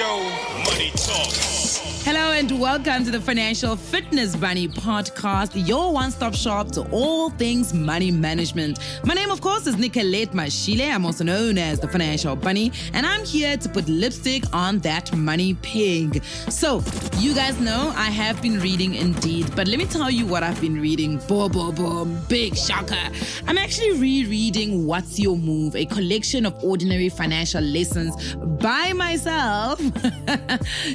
go. Money Talk. Hello and welcome to the Financial Fitness Bunny podcast, your one-stop shop to all things money management. My name, of course, is Nicolette Mashile. I'm also known as the Financial Bunny, and I'm here to put lipstick on that money pig. So, you guys know I have been reading indeed, but let me tell you what I've been reading. Boom, boom, boom, big shocker. I'm actually rereading What's Your Move, a collection of ordinary financial lessons by myself.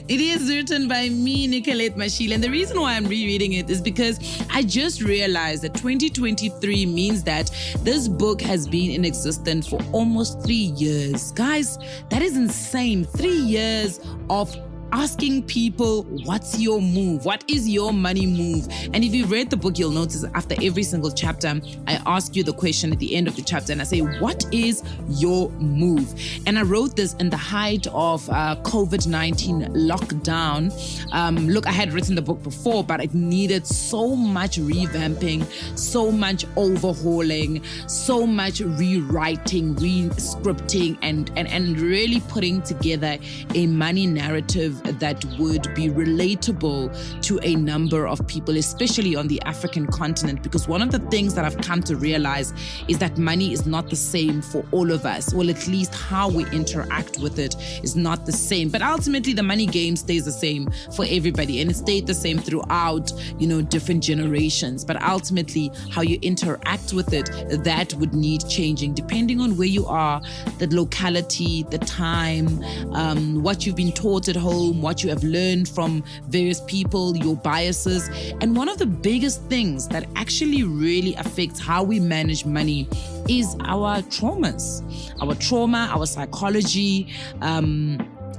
It is written by me, Nicolette Mashile, and the reason why I'm rereading it is because I just realized that 2023 means that this book has been in existence for almost 3 years. Guys, that is insane. 3 years of asking people, what's your move? What is your money move? And if you've read the book, you'll notice after every single chapter, I ask you the question at the end of the chapter and I say, what is your move? And I wrote this in the height of COVID-19 lockdown. Look, I had written the book before, but it needed so much revamping, so much overhauling, so much rewriting, re-scripting, and really putting together a money narrative that would be relatable to a number of people, especially on the African continent, because one of the things that I've come to realize is that money is not the same for all of us. Well, at least how we interact with it is not the same. But ultimately, the money game stays the same for everybody, and it stayed the same throughout, different generations. But ultimately, how you interact with it, that would need changing depending on where you are, the locality, the time, what you've been taught at home, what you have learned from various people, your biases. And one of the biggest things that actually really affects how we manage money is our traumas, our psychology.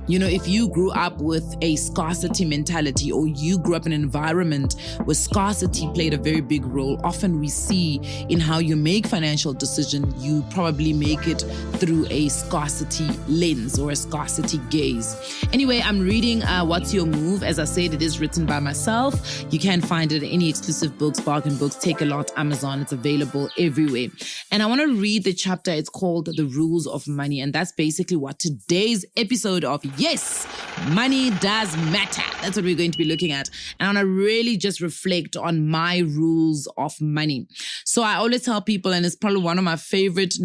If you grew up with a scarcity mentality, or you grew up in an environment where scarcity played a very big role, often we see in how you make financial decisions, you probably make it through a scarcity lens or a scarcity gaze. Anyway, I'm reading What's Your Move. As I said, it is written by myself. You can find it at any exclusive books, bargain books, Take a Lot, Amazon. It's available everywhere. And I want to read the chapter. It's called The Rules of Money. And that's basically what today's episode of Yes, Money Does Matter. That's what we're going to be looking at. And I want to really just reflect on my rules of money. So I always tell people, and it's probably one of my favorite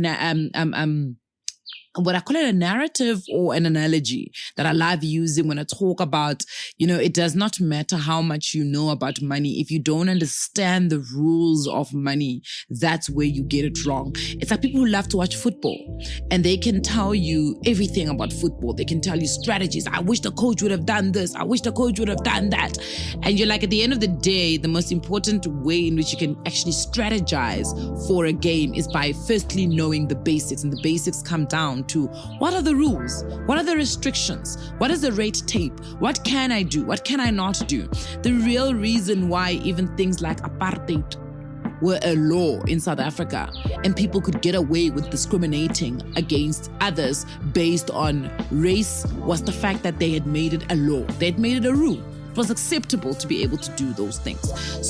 what I call it a narrative or an analogy that I love using when I talk about, it does not matter how much you know about money. If you don't understand the rules of money, that's where you get it wrong. It's like people who love to watch football and they can tell you everything about football. They can tell you strategies. I wish the coach would have done this. I wish the coach would have done that. And you're like, at the end of the day, the most important way in which you can actually strategize for a game is by firstly knowing the basics. And the basics come down to what are the rules? What are the restrictions? What is the red tape? What can I do? What can I not do? The real reason why even things like apartheid were a law in South Africa and people could get away with discriminating against others based on race was the fact that they had made it a law. They had made it a rule. It was acceptable to be able to do those things.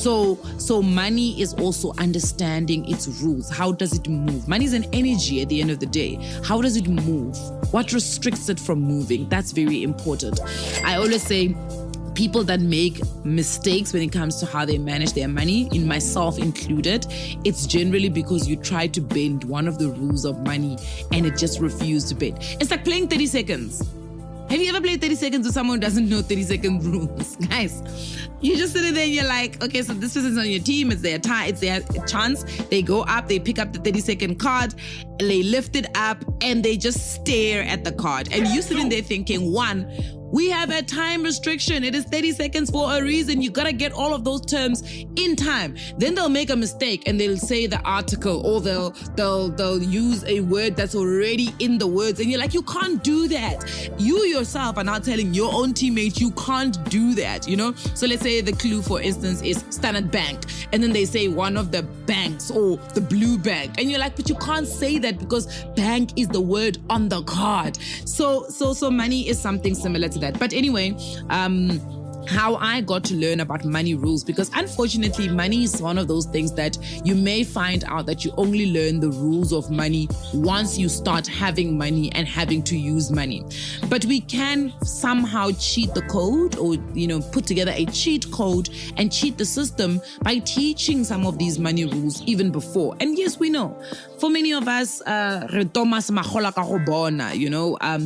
So money is also understanding its rules. How does it move? Money is an energy at the end of the day. How does it move? What restricts it from moving? That's very important. I always say, people that make mistakes when it comes to how they manage their money, in myself included, it's generally because you try to bend one of the rules of money and it just refused to bend. It's like playing 30 seconds. Have you ever played 30 seconds with someone who doesn't know 30-second rules? Guys, you just sit there and you're like, okay, so this person's on your team, it's their time, it's their chance. They go up, they pick up the 30-second card, they lift it up, and they just stare at the card. And you sitting there thinking, one, we have a time restriction. It is 30 seconds for a reason. You gotta get all of those terms in time. Then they'll make a mistake and they'll say the article, or they'll use a word that's already in the words. And you're like, you can't do that. You yourself are now telling your own teammates you can't do that, So let's say the clue, for instance, is Standard Bank. And then they say one of the banks or the blue bank. And you're like, but you can't say that because bank is the word on the card. So money is something similar to that. But anyway, how I got to learn about money rules, because unfortunately, money is one of those things that you may find out that you only learn the rules of money once you start having money and having to use money. But we can somehow cheat the code, or put together a cheat code and cheat the system by teaching some of these money rules even before. And yes, we know for many of us,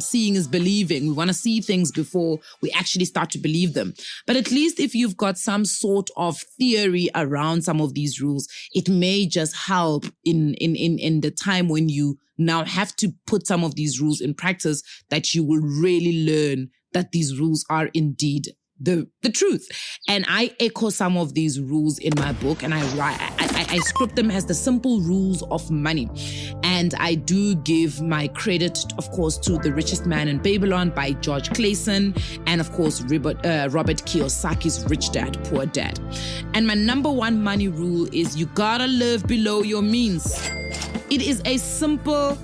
seeing is believing. We want to see things before we actually start to believe them. But at least if you've got some sort of theory around some of these rules, it may just help in the time when you now have to put some of these rules in practice, that you will really learn that these rules are indeed the truth. And I echo some of these rules in my book, and I script them as the simple rules of money. And I do give my credit, of course, to The Richest Man in Babylon by George Clason, and of course, Robert Kiyosaki's Rich Dad, Poor Dad. And my number one money rule is you gotta live below your means. It is a simple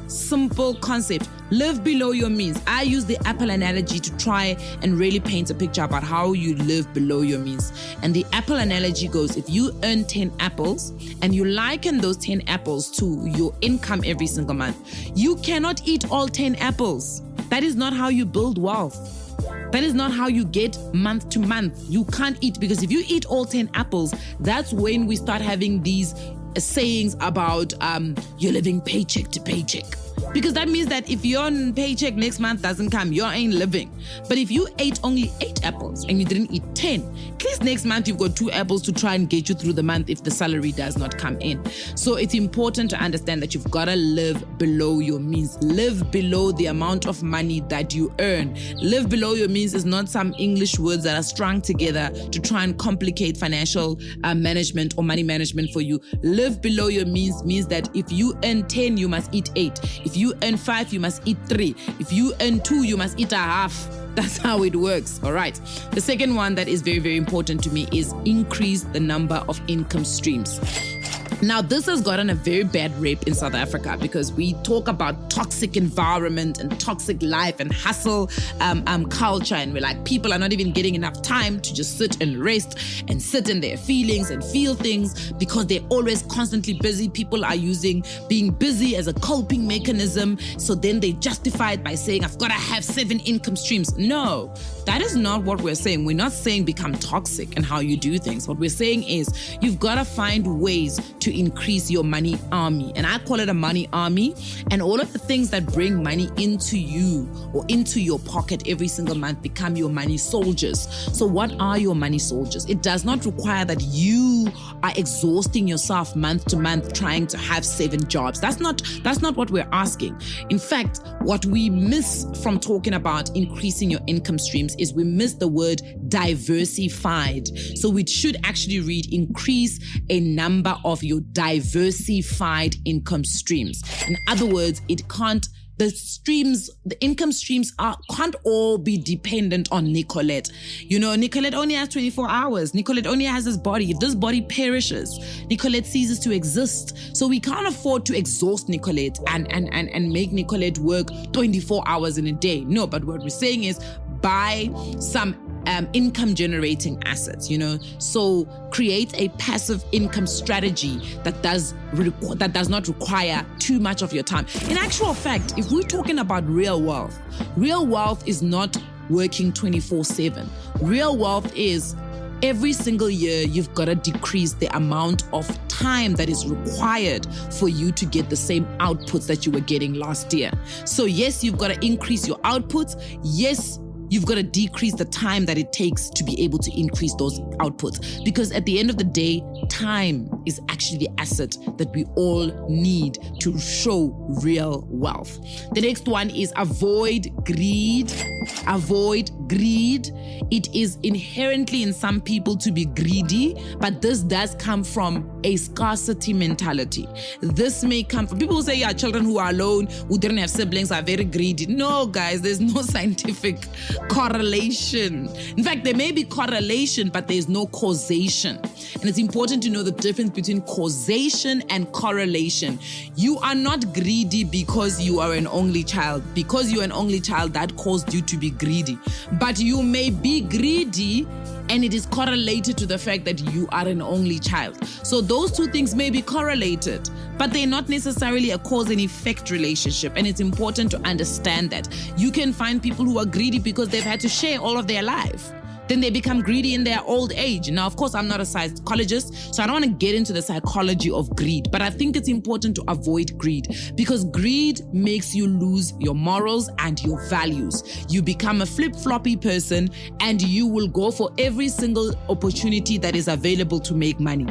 concept. Live below your means. I use the apple analogy to try and really paint a picture about how you live below your means. And the apple analogy goes, if you earn 10 apples and you liken those 10 apples to your income every single month, you cannot eat all 10 apples. That is not how you build wealth. That is not how you get month to month. You can't eat, because if you eat all 10 apples, that's when we start having these sayings about you're living paycheck to paycheck. Because that means that if your paycheck next month doesn't come, you ain't living. But if you ate only 8 apples and you didn't eat 10, at least next month you've got 2 apples to try and get you through the month if the salary does not come in. So it's important to understand that you've got to live below your means. Live below the amount of money that you earn. Live below your means is not some English words that are strung together to try and complicate financial management or money management for you. Live below your means that if you earn 10, you must eat 8. If you earn 5, you must eat 3. If you earn 2, you must eat a half. That's how it works. All right. The second one that is very, very important to me is increase the number of income streams. Now, this has gotten a very bad rap in South Africa because we talk about toxic environment and toxic life and hustle culture. And we're like, people are not even getting enough time to just sit and rest and sit in their feelings and feel things because they're always constantly busy. People are using being busy as a coping mechanism. So then they justify it by saying, I've got to have 7 income streams. No, that is not what we're saying. We're not saying become toxic in how you do things. What we're saying is you've got to find ways to increase your money army. And I call it a money army. And all of the things that bring money into you or into your pocket every single month become your money soldiers. So what are your money soldiers? It does not require that you are exhausting yourself month to month trying to have 7 jobs. That's not what we're asking. In fact, what we miss from talking about increasing your income streams is we miss the word diversified. So we should actually read increase a number of your diversified income streams. In other words, the income streams can't all be dependent on Nicolette. Nicolette only has 24 hours. Nicolette only has this body. If this body perishes, Nicolette ceases to exist. So we can't afford to exhaust Nicolette and make Nicolette work 24 hours in a day. No, but what we're saying is buy some income generating assets, so create a passive income strategy that does not require too much of your time. In actual fact, if we're talking about real wealth is not working 24/7. Real wealth is every single year you've got to decrease the amount of time that is required for you to get the same outputs that you were getting last year. So yes, you've got to increase your outputs. Yes, you've got to decrease the time that it takes to be able to increase those outputs. Because at the end of the day, time is actually the asset that we all need to show real wealth. The next one is avoid greed. Avoid greed. It is inherently in some people to be greedy, but this does come from a scarcity mentality. This may come from people who say, yeah, children who are alone, who didn't have siblings are very greedy. No, guys, there's no scientific correlation. In fact, there may be correlation, but there's no causation. And it's important to know the difference difference between causation and correlation. You are not greedy because you are an only child. Because you're an only child, that caused you to be greedy. But you may be greedy and it is correlated to the fact that you are an only child. So those two things may be correlated, but they're not necessarily a cause and effect relationship. And it's important to understand that. You can find people who are greedy because they've had to share all of their life. Then they become greedy in their old age. Now, of course, I'm not a psychologist, so I don't want to get into the psychology of greed, but I think it's important to avoid greed because greed makes you lose your morals and your values. You become a flip-floppy person and you will go for every single opportunity that is available to make money.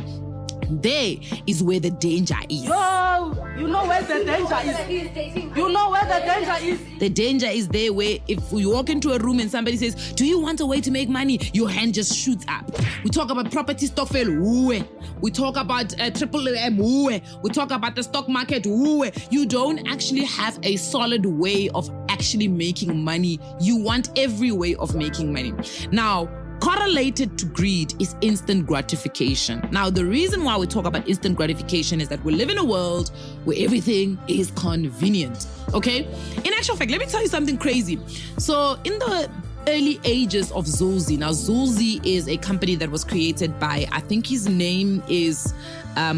There is where the danger is. Oh, you know where the danger is. You know where the danger is. The danger is there where if you walk into a room and somebody says, do you want a way to make money? Your hand just shoots up. We talk about property stokvel. We talk about triple M. We talk about the stock market. You don't actually have a solid way of actually making money. You want every way of making money. Now, correlated to greed is instant gratification. Now, the reason why we talk about instant gratification is that we live in a world where everything is convenient, okay? In actual fact, let me tell you something crazy. So in the early ages of Zulzi, now Zulzi is a company that was created by, I think his name is, I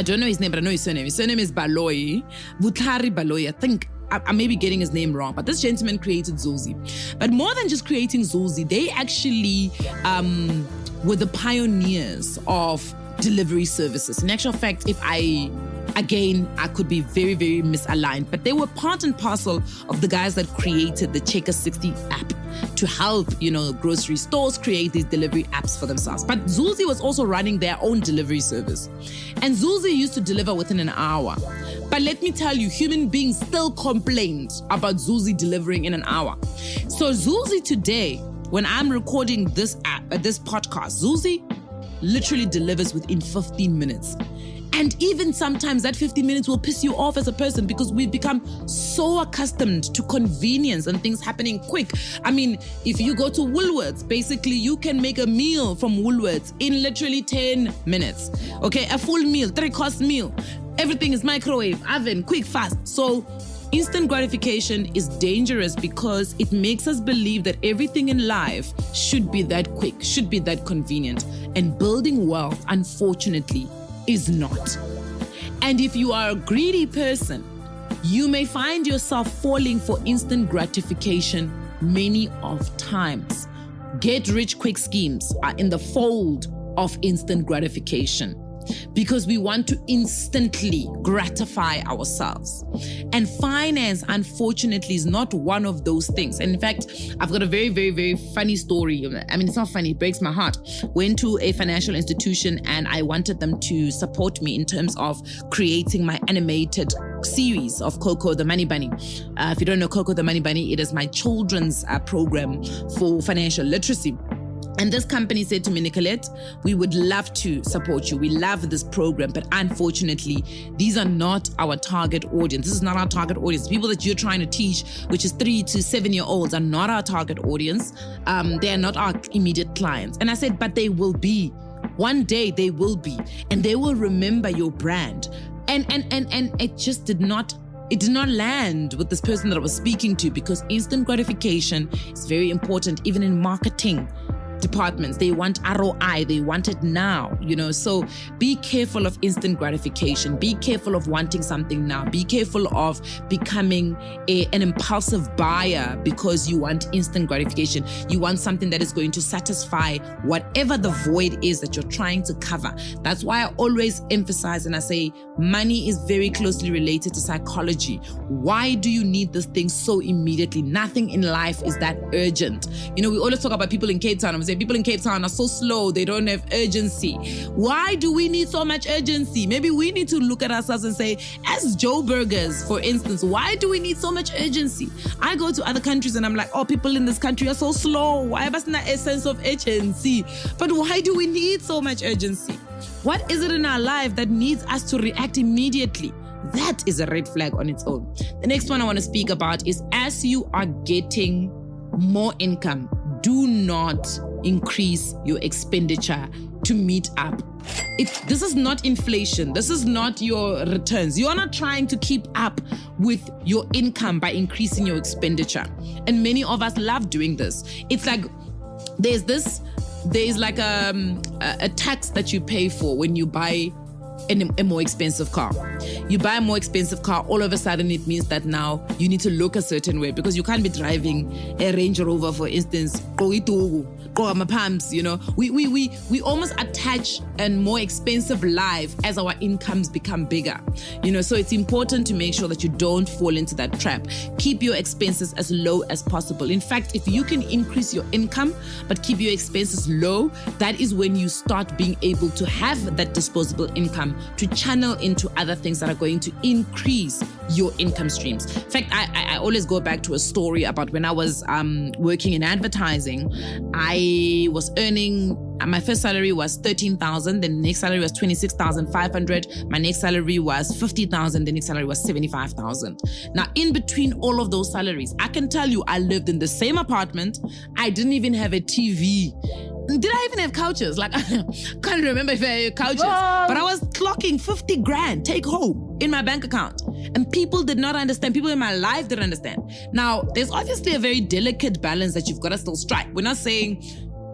don't know his name, but I know his surname. His surname is Baloyi, Butlari Baloyi, I think. I may be getting his name wrong, but this gentleman created Zulzi. But more than just creating Zulzi, they actually were the pioneers of delivery services. In actual fact, I could be very, very misaligned, but they were part and parcel of the guys that created the Checker 60 app to help, grocery stores create these delivery apps for themselves. But Zulzi was also running their own delivery service. And Zulzi used to deliver within an hour. But let me tell you, human beings still complained about Zulzi delivering in an hour. So Zulzi today, when I'm recording this podcast, Zulzi literally delivers within 15 minutes. And even sometimes that 15 minutes will piss you off as a person because we've become so accustomed to convenience and things happening quick. I mean, if you go to Woolworths, basically you can make a meal from Woolworths in literally 10 minutes. Okay, a full meal, 3-course meal. Everything is microwave, oven, quick, fast. So instant gratification is dangerous because it makes us believe that everything in life should be that quick, should be that convenient. And building wealth, unfortunately, is not. And if you are a greedy person, you may find yourself falling for instant gratification many of times. Get rich quick schemes are in the fold of instant gratification because we want to instantly gratify ourselves. And finance, unfortunately, is not one of those things. And in fact, I've got a very, very, very funny story. I mean, it's not funny, it breaks my heart. Went to a financial institution and I wanted them to support me in terms of creating my animated series of Coco the Money Bunny. If you don't know Coco the Money Bunny, it is my children's program for financial literacy. And this company said to me, Nicolette, we would love to support you. We love this program, but unfortunately, these are not our target audience. This is not our target audience. People that you're trying to teach, which is 3 to 7-year-olds, are not our target audience. They are not our immediate clients. And I said, but they will be. One day they will be, and they will remember your brand. And it just did not land with this person that I was speaking to because instant gratification is very important, even in marketing departments. They want ROI, they want it now, so be careful of instant gratification, be careful of wanting something now, be careful of becoming an impulsive buyer because you want instant gratification. You want something that is going to satisfy whatever the void is that you're trying to cover. That's why I always emphasize and I say money is very closely related to psychology. Why do you need this thing so immediately? Nothing in life is that urgent. We always talk about people in Cape Town. We say people in Cape Town are so slow, they don't have urgency. Why do we need so much urgency? Maybe we need to look at ourselves and say, as Joe Burgers, for instance, why do we need so much urgency? I go to other countries and I'm like, oh, people in this country are so slow. Why was not a sense of urgency? But why do we need so much urgency? What is it in our life that needs us to react immediately? That is a red flag on its own. The next one I want to speak about is as you are getting more income, do not increase your expenditure to meet up. This is not inflation. This is not your returns. You're not trying to keep up with your income by increasing your expenditure. And many of us love doing this. It's like there's like a tax that you pay for when you buy a more expensive car. You buy a more expensive car, all of a sudden it means that now you need to look a certain way, because you can't be driving a Range Rover, for instance, you know. We almost attach a more expensive life as our incomes become bigger, you know. So it's important to make sure that you don't fall into that trap. Keep your expenses as low as possible. In fact, if you can increase your income but keep your expenses low, that is when you start being able to have that disposable income to channel into other things that are going to increase your income streams. In fact, I always go back to a story about when I was working in advertising. I was earning, my first salary was 13,000, then the next salary was 26,500, my next salary was 50,000, the next salary was 75,000. Now, in between all of those salaries, I can tell you I lived in the same apartment. I didn't even have a TV. Did I even have couches? Like, I can't remember if I had couches, but I was clocking 50 grand take home in my bank account. And people did not understand. People in my life didn't understand. Now, there's obviously a very delicate balance that you've got to still strike. We're not saying,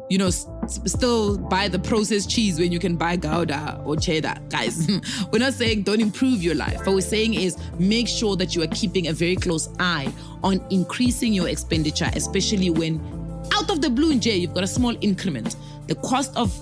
you know, still buy the processed cheese when you can buy Gouda or cheddar, guys. We're not saying don't improve your life. What we're saying is make sure that you are keeping a very close eye on increasing your expenditure, especially when out of the blue, you've got a small increment. The cost of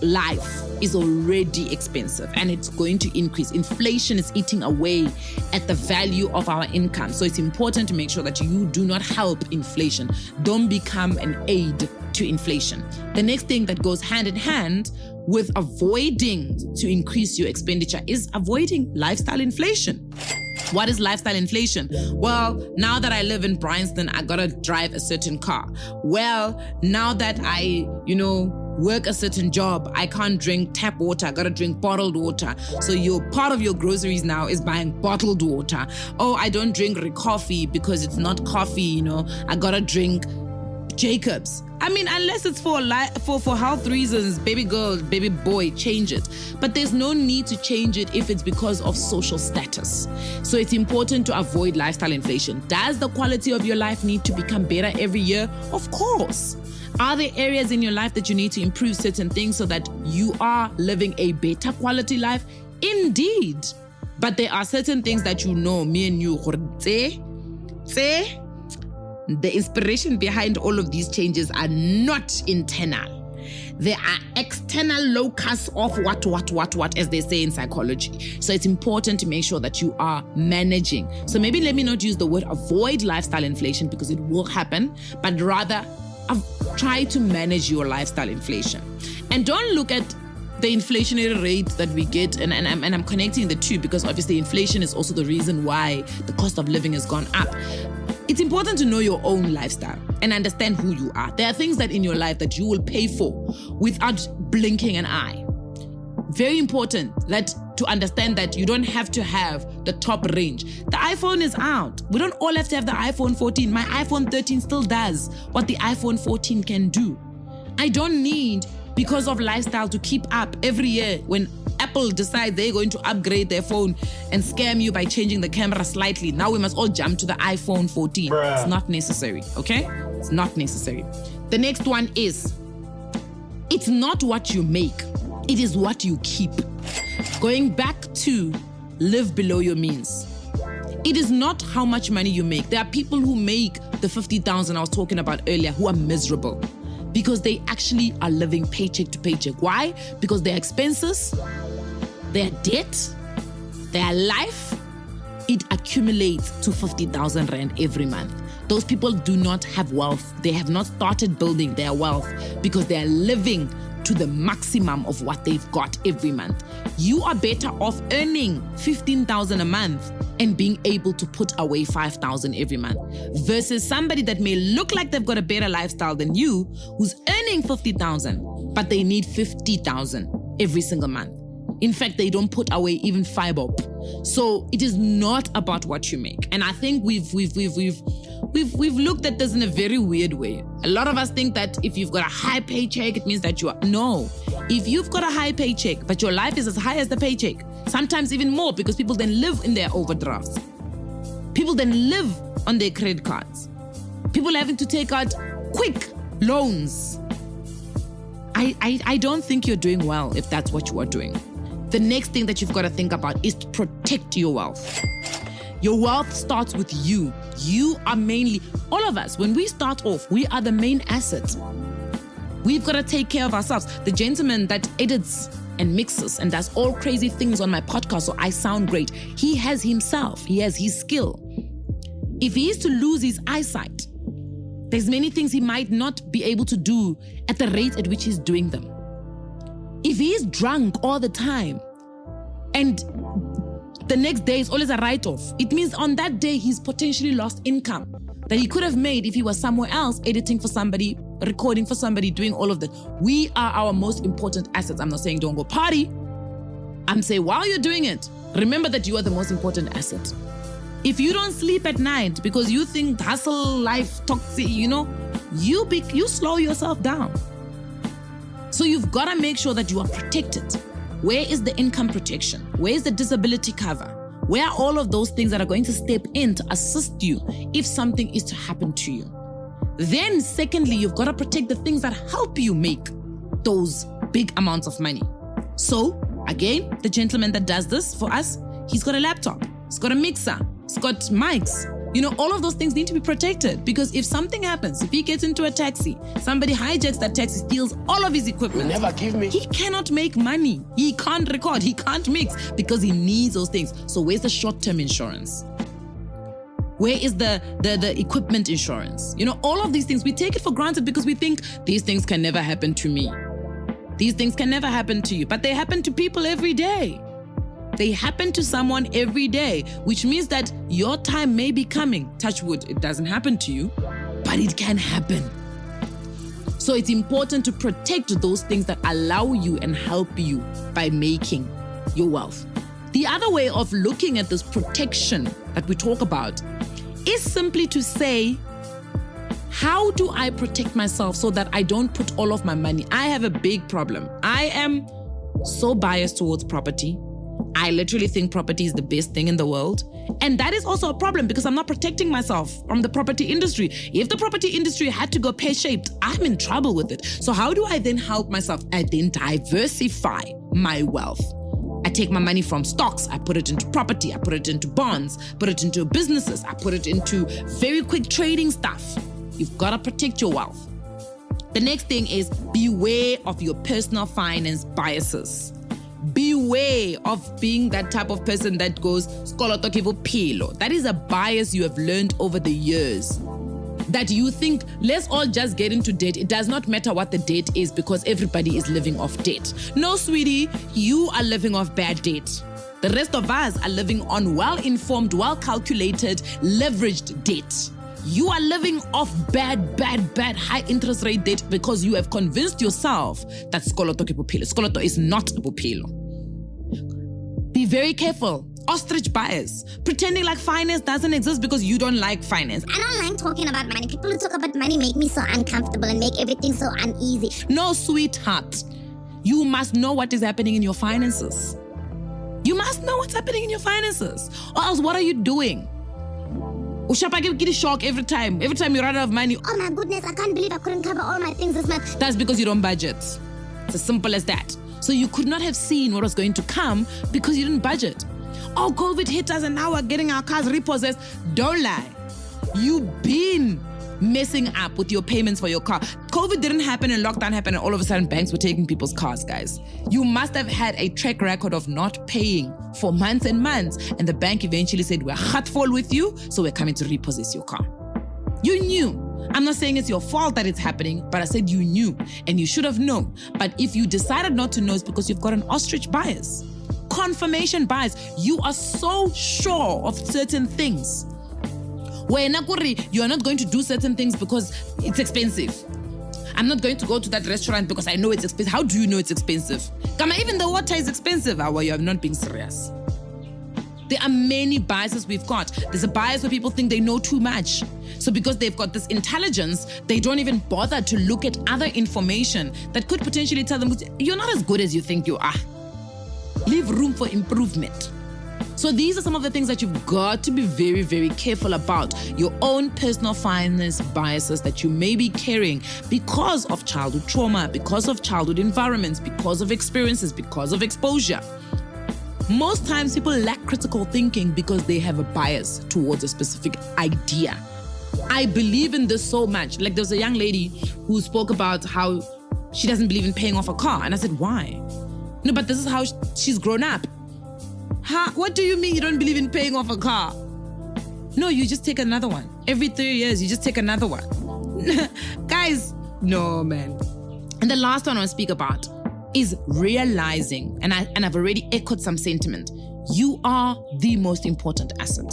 life is already expensive and it's going to increase. Inflation is eating away at the value of our income. So it's important to make sure that you do not help inflation. Don't become an aid to inflation. The next thing that goes hand in hand with avoiding to increase your expenditure is avoiding lifestyle inflation. What is lifestyle inflation? Well, now that I live in Bryanston, I gotta drive a certain car. Well, now that I, work a certain job, I can't drink tap water, I gotta drink bottled water. So part of your groceries now is buying bottled water. Oh, I don't drink coffee because it's not coffee, I gotta drink Jacobs. I mean, unless it's for health reasons, baby girl, baby boy, change it. But there's no need to change it if it's because of social status. So it's important to avoid lifestyle inflation. Does the quality of your life need to become better every year? Of course. Are there areas in your life that you need to improve certain things so that you are living a better quality life? Indeed. But there are certain things that me and you, the inspiration behind all of these changes are not internal. They are external locus of what, as they say in psychology. So it's important to make sure that you are managing. So maybe let me not use the word avoid lifestyle inflation because it will happen, but rather try to manage your lifestyle inflation. And don't look at the inflationary rate that we get, and I'm connecting the two because obviously inflation is also the reason why the cost of living has gone up. It's important to know your own lifestyle and understand who you are. There are things that in your life that you will pay for without blinking an eye. Very important to understand that you don't have to have the top range. The iPhone is out. We don't all have to have the iPhone 14. My iPhone 13 still does what the iPhone 14 can do. I don't need, because of lifestyle, to keep up every year when Apple decides they're going to upgrade their phone and scam you by changing the camera slightly. Now we must all jump to the iPhone 14. Bruh. It's not necessary, okay? It's not necessary. The next one is, it's not what you make, it is what you keep. Going back to live below your means. It is not how much money you make. There are people who make the 50,000 I was talking about earlier who are miserable because they actually are living paycheck to paycheck. Why? Because their expenses, their debt, their life, it accumulates to 50,000 Rand every month. Those people do not have wealth. They have not started building their wealth because they are living to the maximum of what they've got every month. You are better off earning 15,000 a month and being able to put away 5,000 every month versus somebody that may look like they've got a better lifestyle than you who's earning 50,000, but they need 50,000 every single month. In fact, they don't put away even 5 bob. So it is not about what you make. And I think we've looked at this in a very weird way. A lot of us think that if you've got a high paycheck, it means that you are. No. If you've got a high paycheck, but your life is as high as the paycheck, sometimes even more, because people then live in their overdrafts. People then live on their credit cards. People having to take out quick loans. I don't think you're doing well if that's what you are doing. The next thing that you've got to think about is to protect your wealth. Your wealth starts with you. You are mainly, all of us, when we start off, we are the main asset. We've got to take care of ourselves. The gentleman that edits and mixes and does all crazy things on my podcast so I sound great, he has himself, he has his skill. If he is to lose his eyesight, there's many things he might not be able to do at the rate at which he's doing them. If he is drunk all the time and the next day is always a write-off, it means on that day he's potentially lost income that he could have made if he was somewhere else editing for somebody, recording for somebody, doing all of that. We are our most important assets. I'm not saying don't go party. I'm saying while you're doing it, remember that you are the most important asset. If you don't sleep at night because you think hustle life toxic, you slow yourself down. So you've got to make sure that you are protected. Where is the income protection? Where is the disability cover? Where are all of those things that are going to step in to assist you if something is to happen to you? Then secondly, you've got to protect the things that help you make those big amounts of money. So again, the gentleman that does this for us, he's got a laptop, he's got a mixer, he's got mics. All of those things need to be protected, because if something happens, if he gets into a taxi, somebody hijacks that taxi, steals all of his equipment. Never give me. He cannot make money. He can't record. He can't mix because he needs those things. So where's the short-term insurance? Where is the equipment insurance? All of these things, we take it for granted because we think these things can never happen to me. These things can never happen to you, but they happen to people every day. They happen to someone every day, which means that your time may be coming. Touch wood, it doesn't happen to you, but it can happen. So it's important to protect those things that allow you and help you by making your wealth. The other way of looking at this protection that we talk about is simply to say, how do I protect myself so that I don't put all of my money? I have a big problem. I am so biased towards property. I literally think property is the best thing in the world. And that is also a problem because I'm not protecting myself from the property industry. If the property industry had to go pear-shaped, I'm in trouble with it. So how do I then help myself? I then diversify my wealth. I take my money from stocks, I put it into property, I put it into bonds, put it into businesses, I put it into very quick trading stuff. You've got to protect your wealth. The next thing is beware of your personal finance biases. Beware of being that type of person that goes, skoloto ke bophelo. That is a bias you have learned over the years. That you think, let's all just get into debt. It does not matter what the debt is because everybody is living off debt. No, sweetie, you are living off bad debt. The rest of us are living on well-informed, well-calculated, leveraged debt. You are living off bad, high interest rate debt because you have convinced yourself that skoloto ke bophelo. Skoloto is not bophelo. Be very careful. Ostrich bias. Pretending like finance doesn't exist because you don't like finance. I don't like talking about money. People who talk about money make me so uncomfortable and make everything so uneasy. No, sweetheart. You must know what is happening in your finances. You must know what's happening in your finances. Or else what are you doing? Ushapa get a shock every time. Every time you run out of money. Oh my goodness, I can't believe I couldn't cover all my things this month. That's because you don't budget. It's as simple as that. So you could not have seen what was going to come because you didn't budget. Oh, COVID hit us and now we're getting our cars repossessed. Don't lie. You've been messing up with your payments for your car. COVID didn't happen and lockdown happened and all of a sudden banks were taking people's cars, guys. You must have had a track record of not paying for months and months, and the bank eventually said, we're heartful with you, so we're coming to repossess your car. You knew. I'm not saying it's your fault that it's happening, but I said you knew and you should have known. But if you decided not to know, it's because you've got an ostrich bias. Confirmation bias. You are so sure of certain things. Where you are not going to do certain things because it's expensive. I'm not going to go to that restaurant because I know it's expensive. How do you know it's expensive? Come on, even the water is expensive. Well, you are not being serious. There are many biases we've got. There's a bias where people think they know too much. So because they've got this intelligence, they don't even bother to look at other information that could potentially tell them, you're not as good as you think you are. Leave room for improvement. So these are some of the things that you've got to be very, very careful about. Your own personal finance biases that you may be carrying because of childhood trauma, because of childhood environments, because of experiences, because of exposure. Most times people lack critical thinking because they have a bias towards a specific idea. I believe in this so much. Like there was a young lady who spoke about how she doesn't believe in paying off a car. And I said, why? No, but this is how she's grown up. What do you mean you don't believe in paying off a car? No, you just take another one. Every 3 years, you just take another one. Guys, no, man. And the last one I want to speak about is realizing, and I've already echoed some sentiment, you are the most important asset.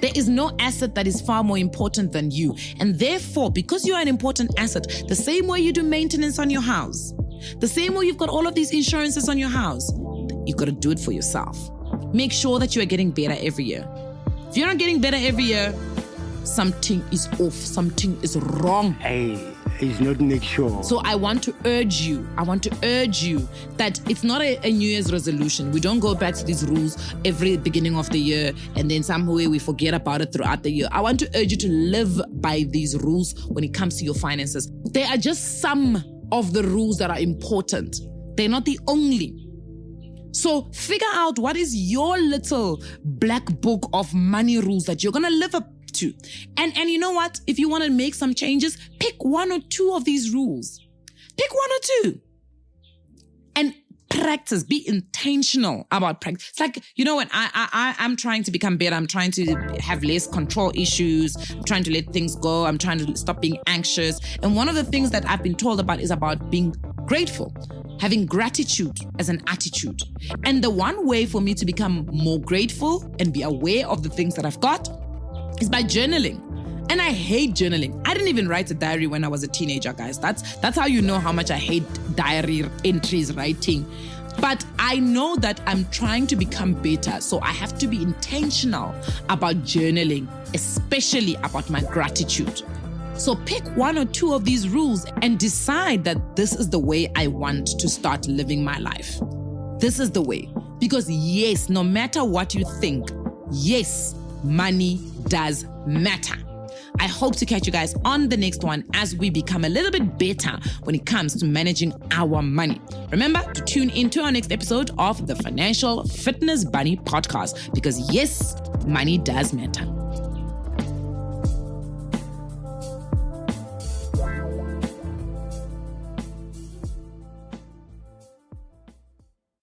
There is no asset that is far more important than you. And therefore, because you are an important asset, the same way you do maintenance on your house, the same way you've got all of these insurances on your house, you've got to do it for yourself. Make sure that you are getting better every year. If you're not getting better every year, something is off, something is wrong. Hey, it's not make sure. So I want to urge you that it's not a New Year's resolution. We don't go back to these rules every beginning of the year and then some way we forget about it throughout the year. I want to urge you to live by these rules when it comes to your finances. They are just some of the rules that are important. They're not the only. So figure out what is your little black book of money rules that you're going to live up to. And you know what? If you want to make some changes, pick 1 or 2 of these rules. Pick 1 or 2. And practice. Be intentional about practice. It's like, you know what? I'm trying to become better. I'm trying to have less control issues. I'm trying to let things go. I'm trying to stop being anxious. And one of the things that I've been told about is about being grateful. Having gratitude as an attitude. And the one way for me to become more grateful and be aware of the things that I've got is by journaling. And I hate journaling. I didn't even write a diary when I was a teenager, guys. That's how you know how much I hate diary entries writing. But I know that I'm trying to become better. So I have to be intentional about journaling, especially about my gratitude. So pick 1 or 2 of these rules and decide that this is the way I want to start living my life. This is the way. Because yes, no matter what you think, yes, money does matter. I hope to catch you guys on the next one as we become a little bit better when it comes to managing our money. Remember to tune into our next episode of the Financial Fitness Bunny podcast because yes, money does matter.